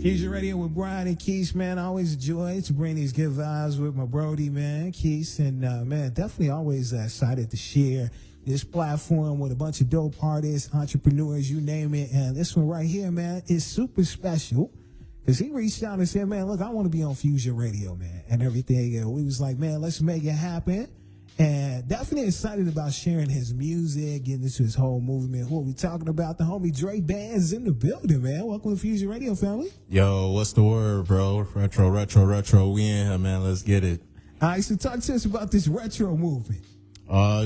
Fusion Radio with Brian and Keith, man. Always a joy to bring these good vibes with my Brody, man, Keith. And, man, definitely always excited to share this platform with a bunch of dope artists, entrepreneurs, you name it. And this one right here, man, is super special because he reached out and said, man, look, I want to be on Fusion Radio, man, and everything. And we was like, man, let's make it happen. And definitely excited about sharing his music, getting into his whole movement. What we talking about? The homie Dre Bandz in the building, man. Welcome to Fusion Radio, family. Yo, what's the word, bro? Retro. We in here, man. Let's get it. All right, so talk to us about this retro movement.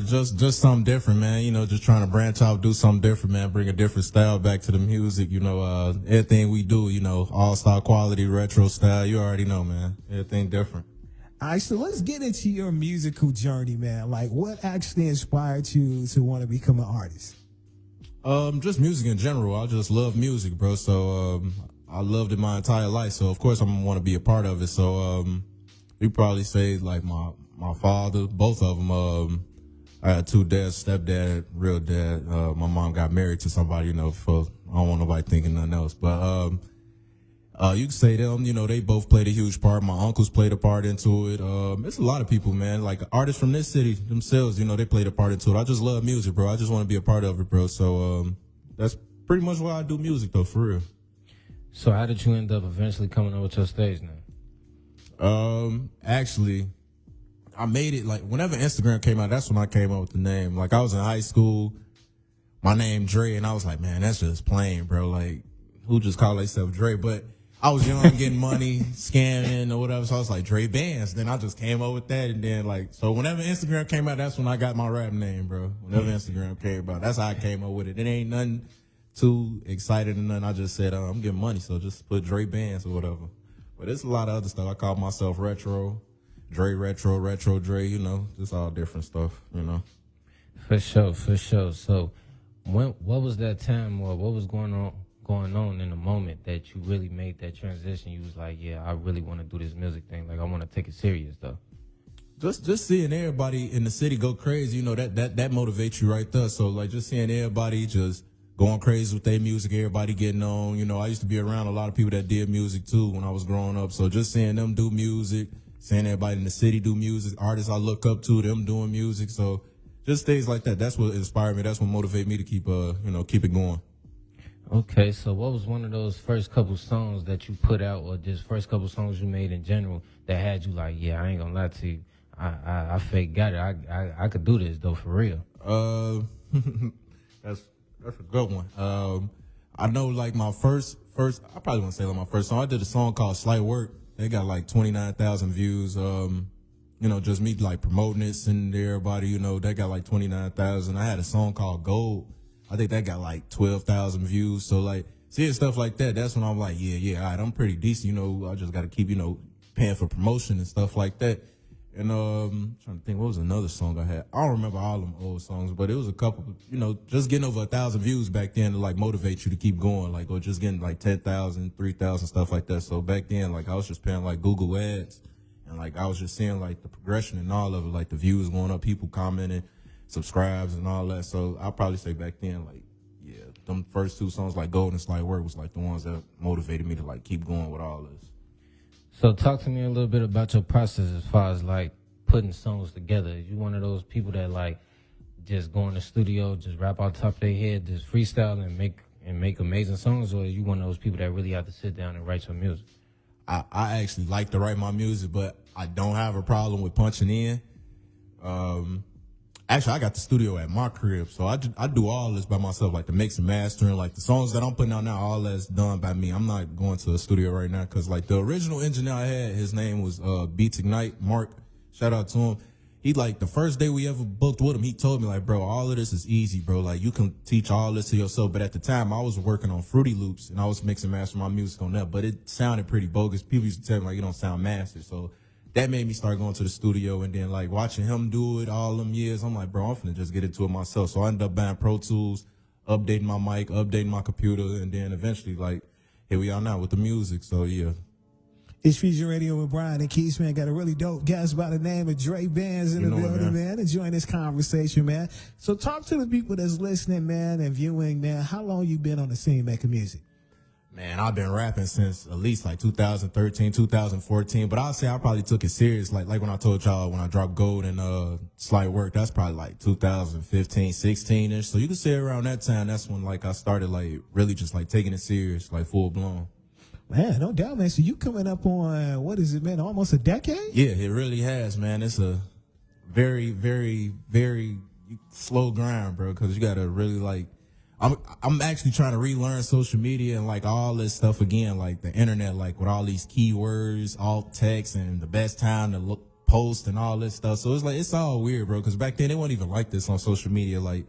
Just something different, man. You know, just trying to branch out, do something different, man. Bring a different style back to the music. You know, everything we do, you know, all-star quality, retro style. You already know, man. Everything different. All right, so let's get into your musical journey, man. Like, what actually inspired you to want to become an artist? Just music in general. I just love music, bro. So, I loved it my entire life. So, of course, I'm gonna want to be a part of it. So, you probably say like my father, both of them. I had two dads, stepdad, real dad. My mom got married to somebody, you know, for I don't want nobody thinking nothing else, but you can say them, you know, they both played a huge part. My uncles played a part into it. It's a lot of people, man. Like artists from this city themselves, you know, they played a part into it. I just love music, bro. I just want to be a part of it, bro. So that's pretty much why I do music, though, for real. So how did you end up eventually coming up with your stage name? Actually, I made it like whenever Instagram came out, that's when I came up with the name. Like I was in high school, my name Dre, and I was like, man, that's just plain, bro. Like who just call themselves Dre? But I was young, getting money, scamming or whatever. So I was like, Dre Bandz. Then I just came up with that. And then like, so whenever Instagram came out, that's when I got my rap name, bro. Whenever Instagram came out, that's how I came up with it. It ain't nothing too excited and nothing. I just said, I'm getting money. So just put Dre Bandz or whatever. But it's a lot of other stuff. I call myself Retro, Dre Retro Dre, you know, just all different stuff, you know. For sure. So what was that time or what was going on in the moment that you really made that transition? You was like, yeah, I really want to do this music thing. Like, I want to take it serious, though. Just seeing everybody in the city go crazy, you know, that motivates you right there. So, like, just seeing everybody just going crazy with their music, everybody getting on. You know, I used to be around a lot of people that did music, too, when I was growing up. So just seeing them do music, seeing everybody in the city do music, artists I look up to, them doing music. So just things like that. That's what inspired me. That's what motivated me to keep it going. Okay, so what was one of those first couple songs that you put out or just first couple songs you made in general that had you like, yeah, I ain't gonna lie to you, I fake got it. I could do this though for real. That's a good one. I know like my first I probably won't say like my first song. I did a song called Slight Work. They got like 29,000 views. You know, just me like promoting it, sending to everybody, you know, that got like 29,000. I had a song called Gold. I think that got like 12,000 views. So like seeing stuff like that, that's when I'm like, yeah, all right, I'm pretty decent. You know, I just got to keep, you know, paying for promotion and stuff like that. And trying to think, what was another song I had? I don't remember all them old songs, but it was a couple. You know, just getting over 1,000 views back then to like motivate you to keep going, like or just getting like 10,000, 3,000, stuff like that. So back then, like I was just paying like Google ads, and like I was just seeing like the progression and all of it, like the views going up, people commenting, subscribes and all that. So I'll probably say back then, like, yeah, them first two songs like Gold and Slight Work was like the ones that motivated me to like keep going with all this. So talk to me a little bit about your process as far as like putting songs together. You one of those people that like just go in the studio, just rap on top of their head, just freestyle and make amazing songs, or you one of those people that really have to sit down and write your music? I actually like to write my music, but I don't have a problem with punching in. Actually, I got the studio at my crib, so I do all this by myself, like the mix and mastering, like the songs that I'm putting out now, all that's done by me. I'm not going to a studio right now because, like, the original engineer I had, his name was Beats Ignite, Mark. Shout out to him. He, like, the first day we ever booked with him, he told me, like, bro, all of this is easy, bro. Like, you can teach all this to yourself. But at the time, I was working on Fruity Loops, and I was mixing and mastering my music on that. But it sounded pretty bogus. People used to tell me, like, you don't sound mastered. So that made me start going to the studio, and then like watching him do it all them years, I'm like, bro, I'm finna just get into it myself. So I ended up buying Pro Tools, updating my mic, updating my computer, and then eventually, like, here we are now with the music. So yeah. It's Fusion Radio with Brian and Keith, man. Got a really dope guest by the name of Dre Bandz in the building, man. Enjoying this conversation, man. So talk to the people that's listening, man, and viewing, man. How long you been on the scene making music? Man, I've been rapping since at least like 2013, 2014. But I'll say I probably took it serious. Like when I told y'all when I dropped Gold and Slight Work, that's probably like 2015, 16-ish. So you can say around that time, that's when like I started like really just like taking it serious, like full blown. Man, no doubt, man. So you coming up on, what is it, man, almost a decade? Yeah, it really has, man. It's a very, very, very slow grind, bro, because you got to really like, I'm actually trying to relearn social media and like all this stuff again, like the internet, like with all these keywords, alt text, and the best time to post and all this stuff. So it's like, it's all weird, bro, because back then they weren't even like this on social media. Like,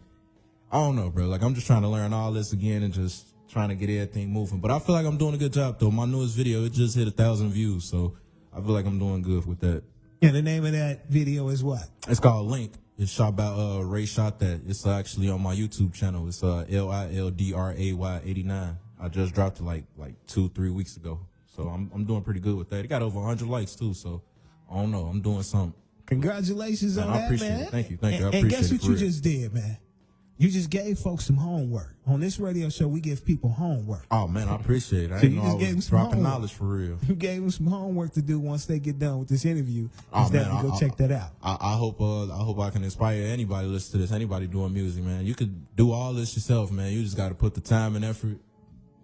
I don't know, bro. Like, I'm just trying to learn all this again and just trying to get everything moving. But I feel like I'm doing a good job, though. My newest video, it just hit 1,000 views. So I feel like I'm doing good with that. And the name of that video is what? It's called Link. It's shot by Ray Shot That. It's actually on my YouTube channel. It's LILDRAY 89. I just dropped it like 2-3 weeks ago. So I'm doing pretty good with that. It got over 100 likes, too. So I don't know. I'm doing something. Congratulations on I that, appreciate man. it. Thank you. I appreciate it. And guess what for you real. just did, man? You just gave folks some homework. On this radio show, we give people homework. Oh, man, I appreciate it. I So didn't you know just I gave them was some dropping homework. knowledge for real. You gave them some homework to do once they get done with this interview. Oh, Just man, definitely go check that out. I hope I can inspire anybody to listen to this. Anybody doing music, man. You could do all this yourself, man. You just got to put the time and effort,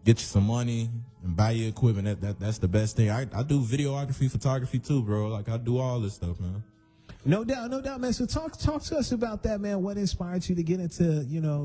get you some money, and buy your equipment. That's the best thing. I do videography, photography too, bro. Like I do all this stuff, man. No doubt, man. So talk to us about that, man. What inspired you to get into,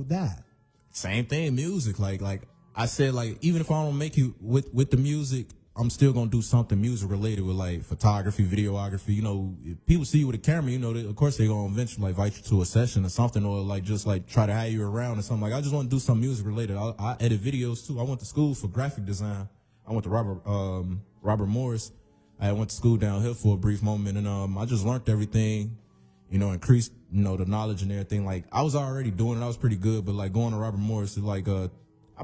that? Same thing, music. Like I said, like even if I don't make it with the music, I'm still gonna do something music related with like photography, videography. If people see you with a camera, of course they're gonna eventually like invite you to a session or something, or like just like try to hire you around or something. Like I just want to do some music related. I edit videos too. I went to school for graphic design. I went to Robert Morris. I went to school down here for a brief moment, and I just learned everything. Increased, the knowledge and everything. Like, I was already doing it. I was pretty good, but, like, going to Robert Morris, like, I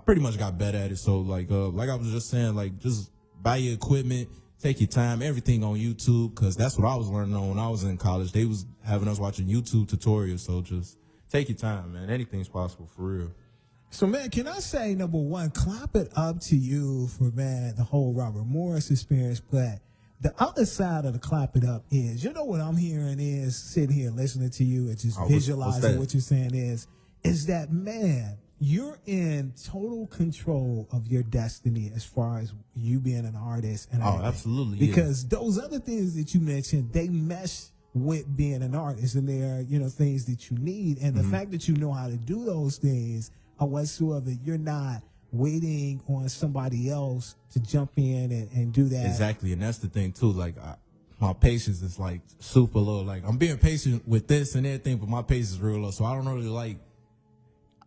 pretty much got better at it. So, like I was just saying, like, just buy your equipment, take your time, everything on YouTube, because that's what I was learning on when I was in college. They was having us watching YouTube tutorials, so just take your time, man. Anything's possible, for real. So, man, can I say, number one, clap it up to you for, man, the whole Robert Morris experience, but the other side of the clap it up is, what I'm hearing is, sitting here listening to you and just visualizing what you're saying is that, man, you're in total control of your destiny as far as you being an artist. And everything. Absolutely. Because those other things that you mentioned, they mesh with being an artist, and they're, things that you need. And the fact that you know how to do those things or whatsoever, you're not waiting on somebody else to jump in and do that. Exactly, and that's the thing too. Like, my patience is like super low. Like, I'm being patient with this and everything, but my patience is real low. So I don't really like.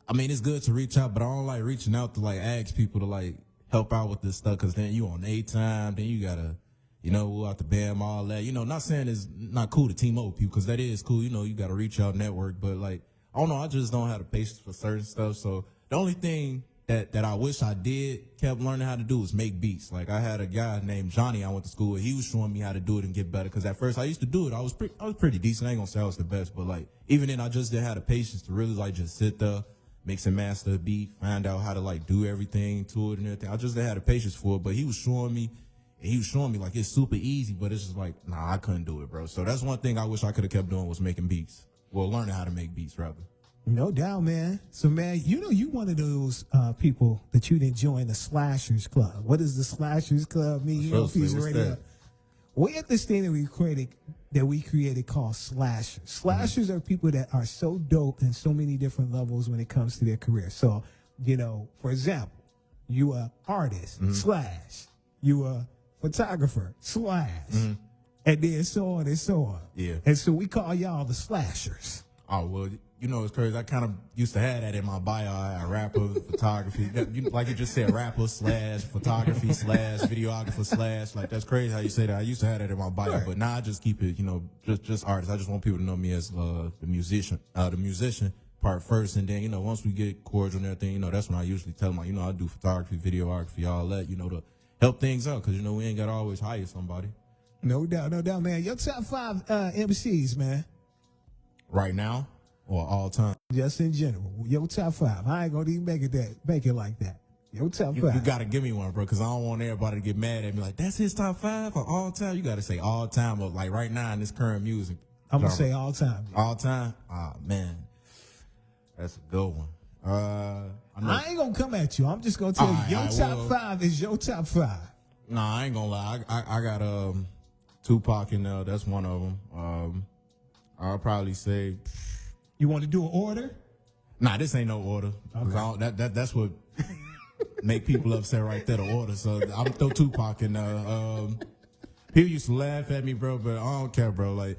I mean, it's good to reach out, but I don't like reaching out to like ask people to like help out with this stuff, because then you on A time, then you gotta, out the band, all that. Not saying it's not cool to team up with people, because that is cool. You gotta reach out, network, but like, I don't know. I just don't have the patience for certain stuff. So the only thing that I wish I kept learning how to do is make beats. Like, I had a guy named Johnny I went to school with. He was showing me how to do it and get better. Because at first I used to do it. I was pretty decent. I ain't gonna say I was the best, but like, even then I just didn't have the patience to really like just sit there, mix and master a beat, find out how to like do everything to it and everything. I just didn't have the patience for it. But he was showing me like it's super easy, but it's just like, nah, I couldn't do it, bro. So that's one thing I wish I could have kept doing, was making beats. Well, learning how to make beats, rather. No doubt, man. So, man, you one of those people that you'd join the Slashers Club. What does the Slashers Club mean? What's that? We have this thing that we created called Slashers. Slashers are people that are so dope in so many different levels when it comes to their career. So, for example, you are artist, slash. You are photographer, slash. And then so on and so on. Yeah. And so we call y'all the Slashers. Oh, well, it's crazy. I kind of used to have that in my bio. I rapper, photography. Like you just said, rapper / photography / videographer / like, that's crazy how you say that. I used to have that in my bio, but now I just keep it, just artist. I just want people to know me as the musician part first. And then, once we get cordial and everything, that's when I usually tell them, like, I do photography, videography, all that, to help things out. Because, we ain't got to always hire somebody. No doubt, man. Your top 5 MCs, man. Right now or all time? Just in general. Your top 5. I ain't gonna even make it like that. Your top You five. gotta give me one, bro, because I don't want everybody to get mad at me. Like, that's his top 5 of all time. You gotta say all time, but like right now in this current music. I'm gonna genre. say all time. All time? Ah, man. That's a good one. I know. I ain't gonna come at you. I'm just gonna tell you your Alright, top well- 5 is your top 5. Nah, I ain't gonna lie. I got Tupac in there. That's one of them. I'll probably say, You want to do an order? nah, this ain't no order. 'Cause I don't- that's what make people upset right there, the order. So I'm throw Tupac in there. People used to laugh at me, bro, but I don't care, bro. Like,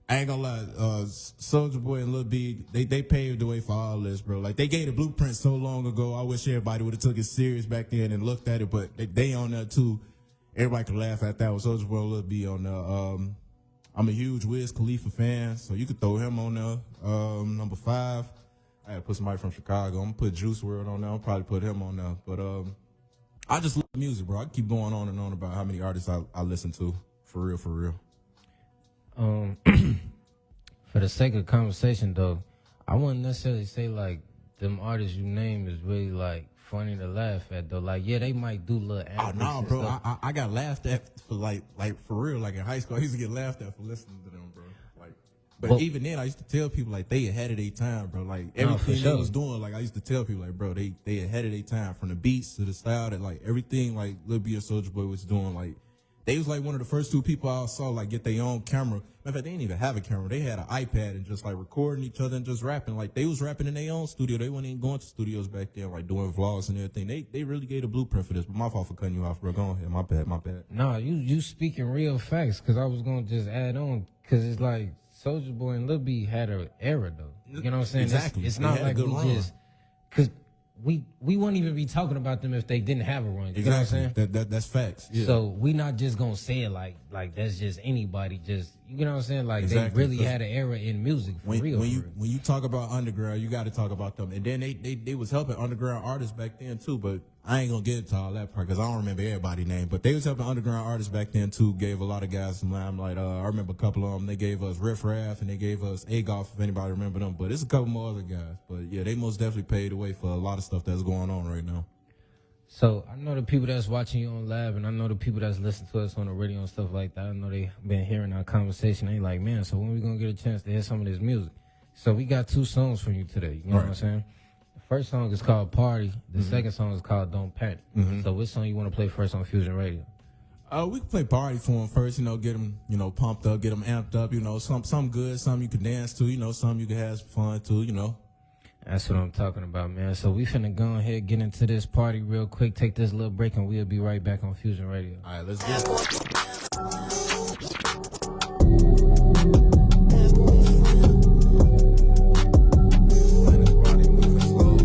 I ain't gonna lie. Soulja Boy and Lil B, they paved the way for all this, bro. Like, they gave the blueprint so long ago. I wish everybody would have took it serious back then and looked at it, but they on there too. Everybody could laugh at that with Soulja Boy and Lil B on there. I'm a huge Wiz Khalifa fan, so you could throw him on there. Number 5, I had to put somebody from Chicago. I'm gonna put Juice WRLD on there. I'll probably put him on there. But I just love music, bro. I keep going on and on about how many artists I listen to. For real, for real. For the sake of conversation, though, I wouldn't necessarily say like them artists you name is really like funny to laugh at, though. Like, yeah, they might do little. Oh antics no, and bro. stuff. I got laughed at for like for real. Like in high school, I used to get laughed at for listening to them, bro. Like, but Well- even then, I used to tell people like they ahead of their time, bro. Like for everything sure. they was doing, like I used to tell people like, bro, they ahead of their time, from the beats to the style, that like everything like Lil B and Soulja Boy was doing. Like, they was like one of the first 2 people I saw like get their own camera. Matter of fact, they didn't even have a camera. They had an iPad and just like recording each other and just rapping. Like, they was rapping in their own studio. They weren't even going to studios back then, like doing vlogs and everything. They really gave a blueprint for this. But my fault for cutting you off, bro. Go ahead. My bad. Nah, you speaking real facts, because I was gonna just add on, because it's like Soulja Boy and Lil B had an era, though. You know what I'm saying? Exactly. It's They not had a like good we run. just, because we wouldn't even be talking about them if they didn't have a run. You know what I'm saying? That's facts. Yeah. So we not just gonna say it like that's just anybody. Just, you know what I'm saying? Like, Exactly, they really 'cause had an era in music for when real. when for you real. when you talk about underground, you got to talk about them. And then they was helping underground artists back then too. But I ain't gonna get into all that part because I don't remember everybody's name. But they was helping underground artists back then too. Gave a lot of guys some limelight. I remember a couple of them. They gave us Riff Raff and they gave us A-Golf, if anybody remember them. But it's a couple more other guys. But yeah, they most definitely paved the way for a lot of stuff that's going on right now. So I know the people that's watching you on live, and I know the people that's listening to us on the radio and stuff like that. I know they been hearing our conversation. They like, man, so when we gonna get a chance to hear some of this music? So we got 2 songs from you today. You know what I'm saying? The first song is called Party. The second song is called Don't Panic. So which song you want to play first on Fusion Radio? We can play Party for them first, you know, get them, you know, pumped up, get them amped up, you know, some good, some you can dance to, you know, some you can have some fun to, you know. That's what I'm talking about, man. So we finna go ahead, get into this party real quick, take this little break, and we'll be right back on Fusion Radio. All right, let's get it. When this party moving slow.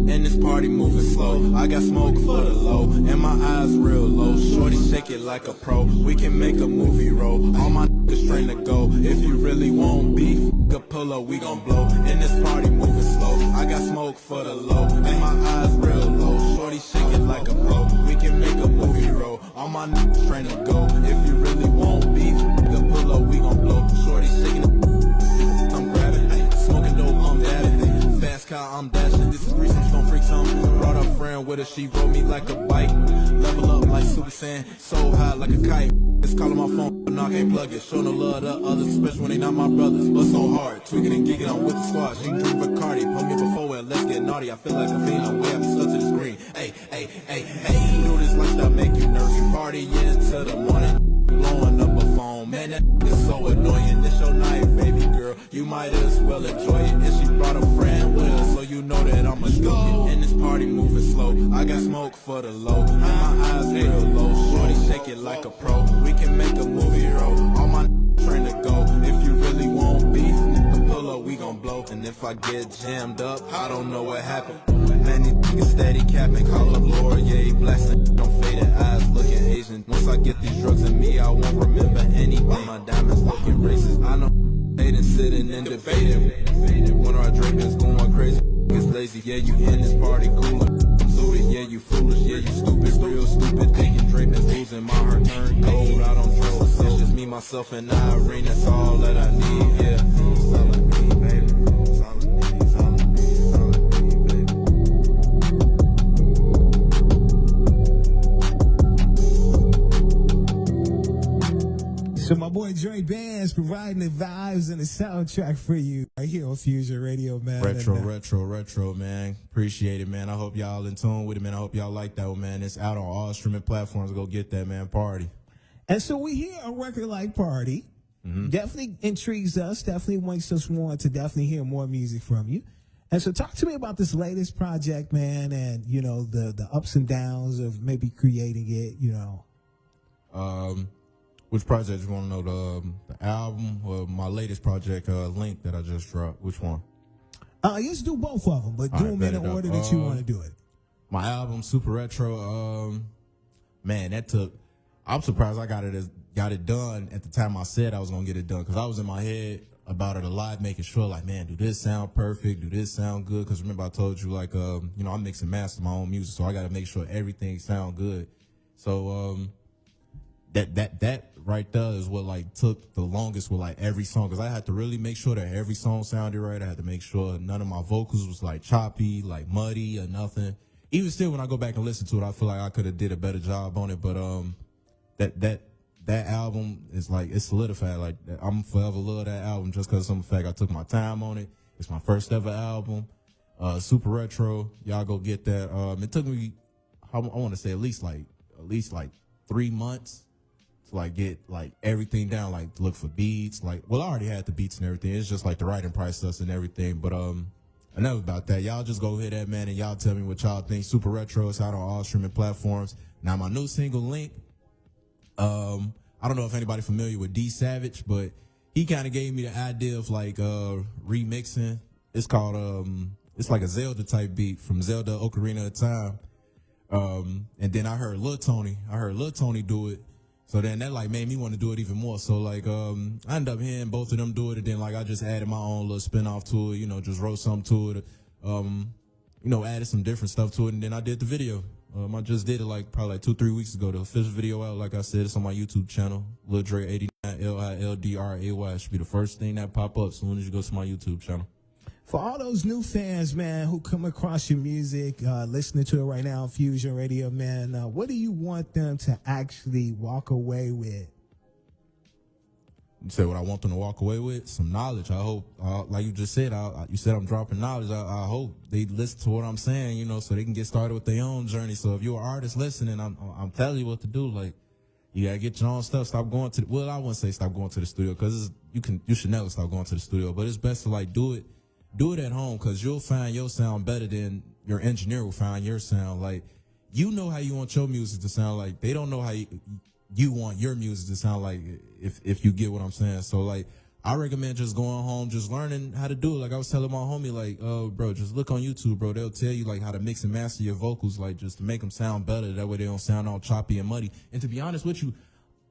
And this party moving slow. I got smoke for the low, and my eyes real low. Shorty shake it like a pro. We can make a movie roll. All my niggas train to go. If you really want beef, a pull up, we gon' blow. And this party moving slow. I got smoke for the low, and my eyes real low. Shorty shake it like a pro. We can make a movie roll. All my niggas train to go. If you really want beef, a pull up, we gon' blow. Shorty shaking it. I'm grabbing, smoking dope, I'm dabbing. Fast car, I'm dashing. This is recent, you gon' freak some. Brought a friend with her, she rode me like a bike. Level up like Super Saiyan, so high like a kite. It's calling my phone, but no, I can't plug it. Show no love to others, especially when they not my brothers. But so hard, tweaking and geeking, I'm with the squad. She drink Bacardi, put me before it, let's get naughty. I feel like a fiend, I'm way up, stuck to the screen. Hey, hey, hey, hey, you know this lifestyle make you nervous. Party into the morning, blowing up a phone. Man, that is so annoying. This your night, baby girl. You might as well enjoy it. And she brought a friend with her, so you know that I'm a scoop. And this party moving slow. I got smoke for the low, and my eyes real low. Shorty shake it like a pro. We can make a movie roll. All my train to go. If you really want beef, nigga, pull up, we gon' blow. And if I get jammed up, I don't know what happened. Man, these niggas steady capping. Call up Laurier, blasting. Don't faded eyes looking Asian. Once I get these drugs in me, I won't remember anything. My diamonds looking racist. I know they done sitting and debating. When our drinking's going crazy, it's lazy. Yeah, you in this party cooler. Looted, yeah, you foolish. Yeah, you stupid thinking Dre Bandz losing, my heart turned cold. I don't trust the soul. It's just me, myself, and Irene. That's all that I need. Yeah, that's all I need, baby. That's all I need. That's all I need. That's all I need, baby. So my boy Dre Bandz providing the vibes and the soundtrack for you right here on Fusion Radio, man. Retro, man. Appreciate it, man. I hope y'all in tune with it, man. I hope y'all like that one, man. It's out on all streaming platforms. Go get that, man. Party. And so we hear a record like Party. Definitely intrigues us. Definitely makes us want to definitely hear more music from you. And so talk to me about this latest project, man, and, you know, the ups and downs of maybe creating it, you know. Which project you want to know? The album or my latest project, Link, that I just dropped? Which one? Let's do both of them, but do them in the order that you want to do it. My album, Super Retro, man, that took... I'm surprised I got it done at the time I said I was going to get it done, because I was in my head about it a lot, making sure, like, man, do this sound perfect? Do this sound good? Because remember I told you, like, you know, I mix and master my own music, so I got to make sure everything sound good. So, that right there is what like took the longest with like every song, because I had to really make sure that every song sounded right. I had to make sure none of my vocals was like choppy, like muddy or nothing. Even still, when I go back and listen to it, I feel like I could have did a better job on it. But that album is like, it's solidified. Like, I'm forever love that album just because of some fact I took my time on it. It's my first ever album. Super Retro, y'all go get that. It took me, I want to say at least like 3 months to like get like everything down, like to look for beats. Like, well, I already had the beats and everything. It's just like the writing process and everything. But enough about that. Y'all just go hear that, man, and y'all tell me what y'all think. Super Retro is out on all streaming platforms. Now my new single, Link. I don't know if anybody familiar with D Savage, but he kind of gave me the idea of like remixing. It's called it's like a Zelda type beat from Zelda Ocarina of Time. And then I heard Lil Tony do it. So then that like made me want to do it even more. So like I ended up hearing both of them do it, and then like I just added my own little spin off to it, you know, just wrote something to it, you know, added some different stuff to it, and then I did the video. I just did it like probably like 2-3 weeks ago. The official video out, like I said, it's on my YouTube channel, Lil Dre 89 LILDRAY. Should be the first thing that pop up as soon as you go to my YouTube channel. For all those new fans, man, who come across your music, listening to it right now on Fusion Radio, man, what do you want them to actually walk away with? You said what I want them to walk away with? Some knowledge. I hope, like you just said, you said I'm dropping knowledge. I hope they listen to what I'm saying, you know, so they can get started with their own journey. So if you're an artist listening, I'm telling you what to do. Like, you gotta get your own stuff. Stop going to well, I wouldn't say stop going to the studio, because you should never stop going to the studio. But it's best to like do it at home, because you'll find your sound better than your engineer will find your sound. Like, you know how you want your music to sound. Like, they don't know how you want your music to sound like, if you get what I'm saying. So like, I recommend just going home, just learning how to do it. Like I was telling my homie, like, bro, just look on YouTube, bro. They'll tell you like how to mix and master your vocals, like just to make them sound better. That way they don't sound all choppy and muddy. And to be honest with you,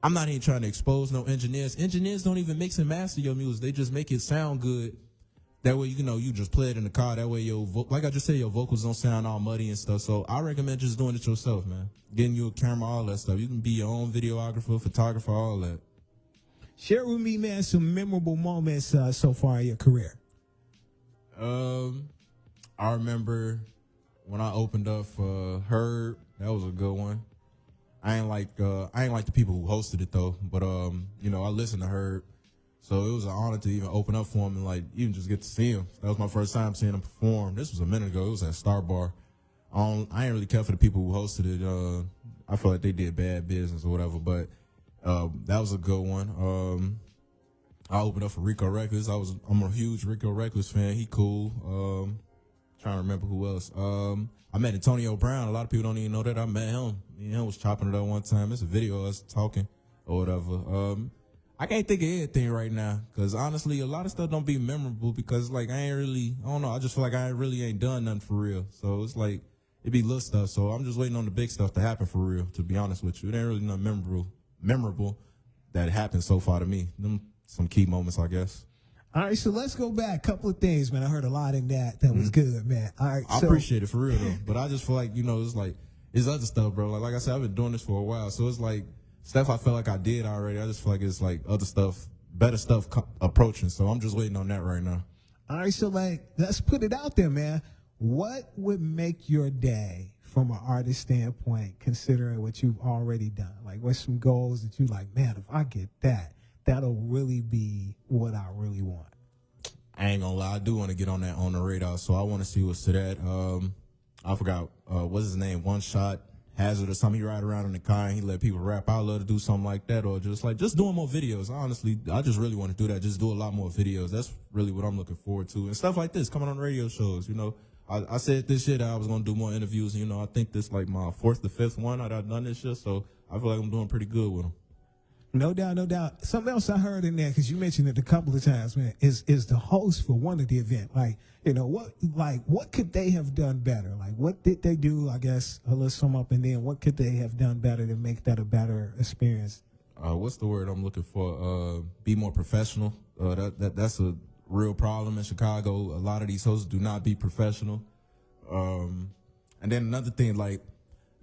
I'm not even trying to expose no engineers. Engineers don't even mix and master your music. They just make it sound good. That way, you know, you just play it in the car. That way, like I just said, your vocals don't sound all muddy and stuff. So I recommend just doing it yourself, man. Getting you a camera, all that stuff. You can be your own videographer, photographer, all that. Share with me, man, some memorable moments so far in your career. I remember when I opened up for Herb. That was a good one. I ain't like the people who hosted it though, but you know, I listened to Herb. So it was an honor to even open up for him and like even just get to see him. That was my first time seeing him perform. This was a minute ago. It was at Star Bar. I ain't really care for the people who hosted it. I feel like they did bad business or whatever, but that was a good one. I opened up for Rico Reckless. I'm a huge Rico Reckless fan. He cool. Trying to remember who else. I met Antonio Brown. A lot of people don't even know that I met him. Me and him was chopping it up one time. It's a video of us talking or whatever. I can't think of anything right now, because honestly, a lot of stuff don't be memorable, because like I don't know, I just feel like I really ain't done nothing for real. So it's like, it be little stuff. So I'm just waiting on the big stuff to happen for real, to be honest with you. It ain't really nothing memorable that happened so far to me. Them some key moments, I guess. All right, so let's go back. Couple of things, man. I heard a lot in that was good, man. All right, I appreciate it for real though, but I just feel like, you know, it's other stuff, bro. Like I said, I've been doing this for a while, so it's like stuff I felt like I did already. I just feel like it's like other stuff, better stuff approaching. So I'm just waiting on that right now. All right, so like, let's put it out there, man. What would make your day from an artist standpoint, considering what you've already done? Like, what's some goals that you like, man, if I get that, that'll really be what I really want? I ain't gonna lie, I do want to get on that on the radar, so I want to see what's to that. I forgot, what's his name? One Shot Hazard or something. He ride around in the car and he let people rap. I'd love to do something like that, or just doing more videos. Honestly, I just really want to do that. Just do a lot more videos. That's really what I'm looking forward to. And stuff like this, coming on radio shows, you know. I said this year that I was going to do more interviews, and, you know, I think this like my 4th or 5th one I've done this year, so I feel like I'm doing pretty good with them. No doubt, no doubt. Something else I heard in there, because you mentioned it a couple of times, man, is the host for one of the event. Like, you know, what could they have done better? Like, what did they do? I guess let's sum up, and then what could they have done better to make that a better experience? What's the word I'm looking for? Be more professional. That's a real problem in Chicago. A lot of these hosts do not be professional. And then another thing, like,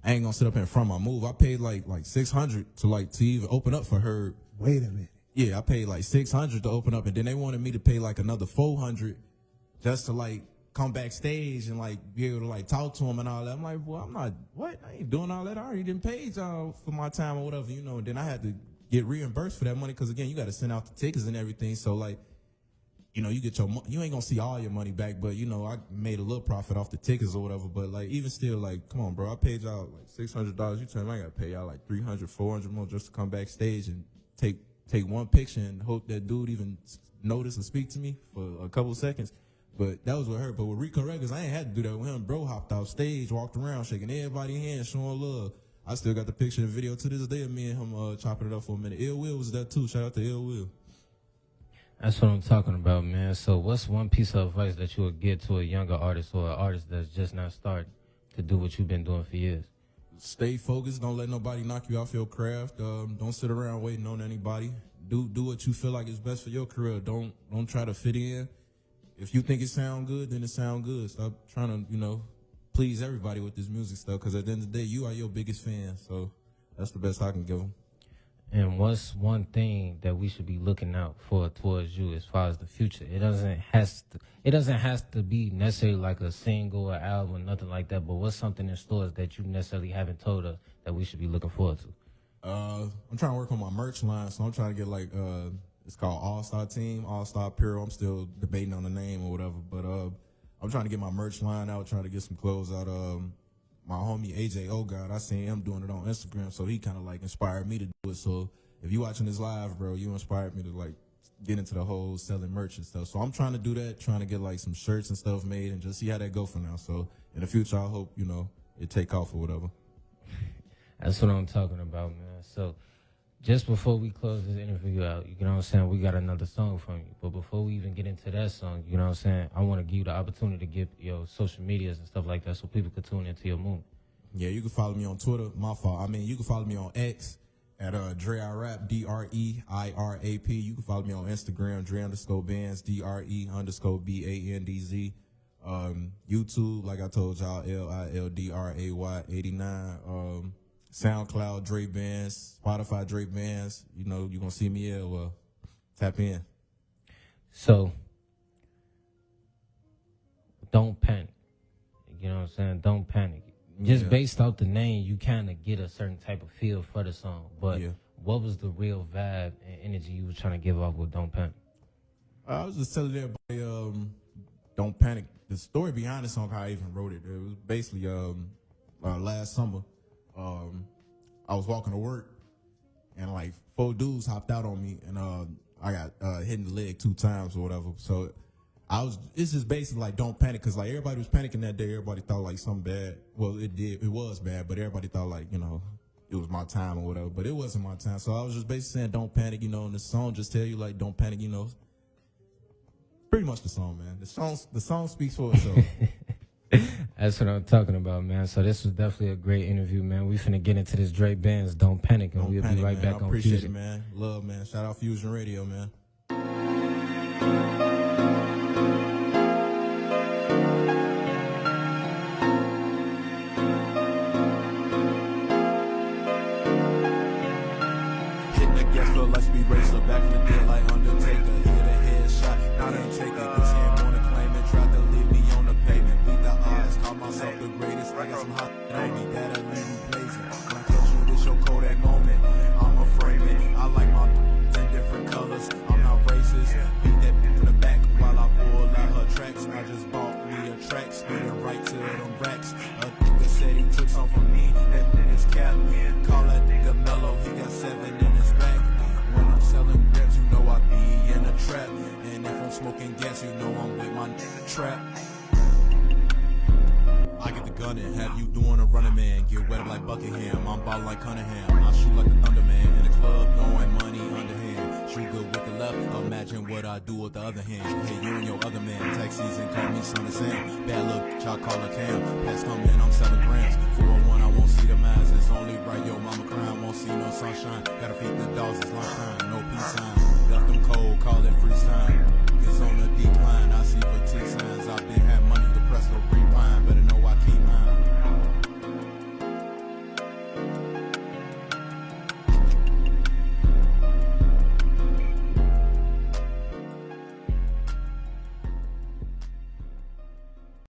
I ain't gonna sit up in front of my move. I paid like $600 to even open up for her. Wait a minute. Yeah, I paid like $600 to open up, and then they wanted me to pay like another $400 just to like come backstage and like be able to like talk to him and all that. I'm like, well, I'm not, what? I ain't doing all that. I already didn't pay y'all for my time or whatever, you know. And then I had to get reimbursed for that money, because again, you got to send out the tickets and everything. So like, you know, you ain't gonna see all your money back, but you know, I made a little profit off the tickets or whatever. But like, even still, like, come on, bro, I paid y'all like $600. You tell me I gotta pay y'all like $300, $400 more just to come backstage and take one picture and hope that dude even notice or speak to me for a couple seconds. But that was what hurt. But with Rico Records, I ain't had to do that with him. Bro hopped off stage, walked around, shaking everybody's hand, showing love. I still got the picture and video to this day of me and him chopping it up for a minute. Ill Will was there too. Shout out to Ill Will. That's what I'm talking about, man. So what's one piece of advice that you would give to a younger artist or an artist that's just not starting to do what you've been doing for years? Stay focused. Don't let nobody knock you off your craft. Don't sit around waiting on anybody. Do what you feel like is best for your career. Don't try to fit in. If you think it sound good, then it sound good. Stop trying to, you know, please everybody with this music stuff, because at the end of the day, you are your biggest fan. So that's the best I can give them. And what's one thing that we should be looking out for towards you as far as the future? It doesn't have to be necessarily like a single or album, nothing like that. But what's something in stores that you necessarily haven't told us that we should be looking forward to? I'm trying to work on my merch line, so I'm trying to get like it's called All Star Team, All Star Apparel. I'm still debating on the name or whatever, but I'm trying to get my merch line out, trying to get some clothes out. My homie AJ Ogod, I seen him doing it on Instagram, so he kind of like inspired me to do it. So if you watching this live, bro, you inspired me to like get into the whole selling merch and stuff. So I'm trying to do that, trying to get like some shirts and stuff made and just see how that go for now. So in the future, I hope, you know, it take off or whatever. That's what I'm talking about, man. So just before we close this interview out, you know what I'm saying, we got another song from you. But before we even get into that song, you know what I'm saying, I want to give you the opportunity to give your social medias and stuff like that so people can tune into your movement. Yeah, you can follow me on Twitter. My fault. I mean, you can follow me on X at Dre I Rap, DREIRAP. You can follow me on Instagram, Dre_Bandz, DRE_BANDZ. YouTube, like I told y'all, LILDRAY89. SoundCloud, Dre Bandz. Spotify, Dre Bandz. You know, you're going to see me here. Well, tap in. So, don't panic. You know what I'm saying? Don't panic. Just based off the name, you kind of get a certain type of feel for the song. But what was the real vibe and energy you were trying to give off with Don't Panic? I was just telling everybody, don't panic. The story behind the song, how I even wrote it, it was basically last summer. I was walking to work, and like 4 dudes hopped out on me, and I got hit in the leg 2 times or whatever. So it's just basically like don't panic, because like everybody was panicking that day. Everybody thought like something bad. Well, it was bad, but everybody thought like, you know, it was my time or whatever. But it wasn't my time. So I was just basically saying don't panic, you know. And the song just tell you like don't panic, you know. Pretty much the song, man. The song speaks for itself. That's what I'm talking about, man. So this was definitely a great interview, man. We finna get into this Dre Bandz, Don't Panic, and we'll be right back on Fusion. Fusion. It, man. Love, man. Shout out Fusion Radio, man. Real life speed racer, back from the dead like Undertaker. Hit a headshot, not ain't take it. This hand on the claim and tried to leave me on the pavement. Beat the odds, call myself the greatest. I got some hot on me that'll leave you blazing. When I catch you, this your Kodak moment. I'ma frame it. I like my in different colors. I'm not racist. Beat that from the back while I pull out her tracks. I just bought me a track, speeding right to them racks. A nigga said he took some from me. That nigga's cap. Call that nigga mellow. He got 7 in his back. When I'm selling grips, you know I be in a trap. And if I'm smoking gas, you know I'm with my nigga trap. I get the gun and have you doing a running man. Get wet up like Buckingham, I'm ballin' like Cunningham. I shoot like the Thunder Man in the club, throwing money underhand. Shoot good with the left, imagine what I do with the other hand. Hit you and your other man, tax season, call me Son of Sam. Bad look, y'all call her Cam. Pass coming, I'm 7 grams. 401, I won't see the mines, it's only right, yo, mama crying, won't see no sunshine. Gotta feed the dogs, it's lunchtime, no peace sign. Left them cold, call it free